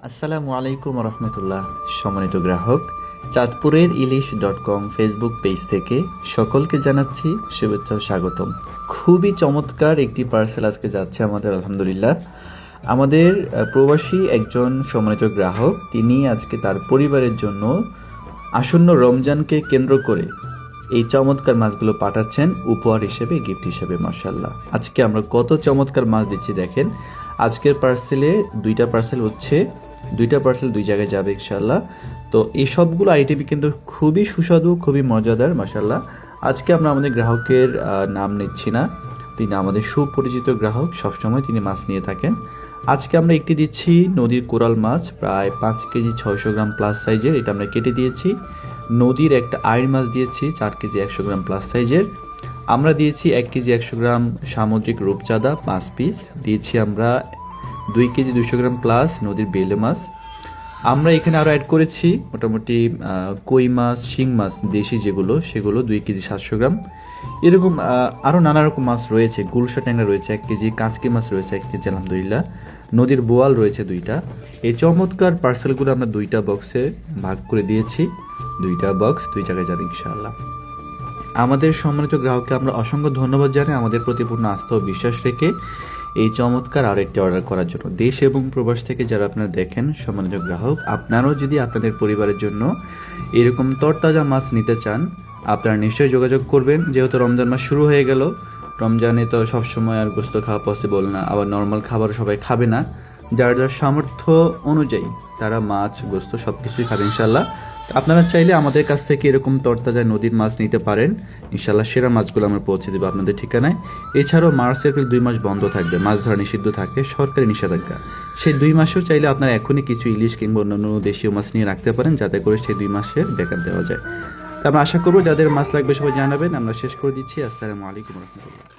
আসসালামু আলাইকুম রহমতুল্লাহ। সম্মানিত গ্রাহক, চাঁদপুরের ইলিশ.com ফেসবুক পেজ থেকে সকলকে জানাচ্ছি শুভেচ্ছা ও স্বাগতম। খুবই চমৎকার একটি পার্সেল আজকে যাচ্ছে আমাদের, আলহামদুলিল্লাহ। আমাদের প্রবাসী একজন সম্মানিত গ্রাহক, তিনি আজকে তার পরিবারের জন্য আসন্ন রমজানকে কেন্দ্র করে এই চমৎকার মাছগুলো পাঠাচ্ছেন উপহার হিসেবে, গিফট হিসেবে। মাশাআল্লাহ, আজকে আমরা কত চমৎকার মাছ দিচ্ছি দেখেন। আজকের পার্সেলে দুইটা পার্সেল হচ্ছে, দুইটা পার্সেল দুই জায়গায় যাবে ইনশাআল্লাহ। তো এই সবগুলো আইটেম কিন্তু খুবই সুস্বাদু, খুবই মজাদার। মাশাআল্লাহ, আজকে আমরা আমাদের গ্রাহকের নাম নিচ্ছি না, তিনি আমাদের সুপরিচিত গ্রাহক, সবসময় তিনি মাছ নিয়ে থাকেন। আজকে আমরা একটি দিচ্ছি নদীর কোরাল মাছ, প্রায় 5 কেজি 600 গ্রাম প্লাস সাইজের, এটা আমরা কেটে দিয়েছি। নদীর একটা আইড় মাছ দিয়েছি 4 কেজি 100 গ্রাম প্লাস সাইজের। আমরা দিয়েছি 1 কেজি 100 গ্রাম সামুদ্রিক রূপচাঁদা 5 পিস দিয়েছি। আমরা 2 কেজি 200 গ্রাম প্লাস নদীর বেলে মাছ। আমরা এখানে আরও অ্যাড করেছি মোটামুটি কই মাছ, শিং মাছ দেশি যেগুলো, সেগুলো 2 কেজি 700 গ্রাম। এরকম আরও নানা রকম মাছ রয়েছে। গুলশা ট্যাংরা রয়েছে 1 কেজি, কাঁচকি মাছ রয়েছে 1 কেজি, আলহামদুলিল্লাহ। নদীর বোয়াল রয়েছে 2টা। এই চমৎকার পার্সেলগুলো আমরা 2টা বক্সে ভাগ করে দিয়েছি। 2টা বক্স 2 জায়গায় যাবে ইনশাআল্লাহ। আমাদের সম্মানিত গ্রাহককে আমরা অসংখ্য ধন্যবাদ জানাই আমাদের প্রতি পূর্ণ আস্থা ও বিশ্বাস রেখে এই চমৎকার আরেকটি অর্ডার করার জন্য। দেশ এবং প্রবাস থেকে যারা আপনারা দেখেন সম্মানিত গ্রাহক, আপনারাও যদি আপনাদের পরিবারের জন্য এরকম তরতাজা মাছ নিতে চান, আপনারা নিশ্চয়ই যোগাযোগ করবেন। যেহেতু রমজান মাস শুরু হয়ে গেল, রমজানে তো সবসময় আর গোস্ত খাওয়া পসিবল না, আবার নর্মাল খাবার সবাই খাবে না। যার যার সামর্থ্য অনুযায়ী তারা মাছ, গোস্ত সব কিছুই খাবে ইনশাল্লাহ। আপনারা চাইলে আমাদের কাছ থেকে এরকম তরতাজা নদীর মাছ নিতে পারেন ইনশাল্লাহ। সেরা মাছগুলো আমরা পৌঁছে দেবো আপনাদের ঠিকানায়। এছাড়াও মার্চ এপ্রিল 2 মাস বন্ধ থাকবে, মাছ ধরা নিষিদ্ধ থাকে, সরকারি নিষেধাজ্ঞা। সেই 2 মাসেও চাইলে আপনারা এখনই কিছু ইলিশ কিংবা অন্যান্য দেশীয় মাছ নিয়ে রাখতে পারেন, যাতে করে সেই 2 মাসের ব্যাকআপ দেওয়া যায়। তা আমরা আশা করবো যাদের মাছ লাগবে সবাই জানাবেন। আমরা শেষ করে দিচ্ছি। আসসালামু আলাইকুম রহমতুল্লাহ।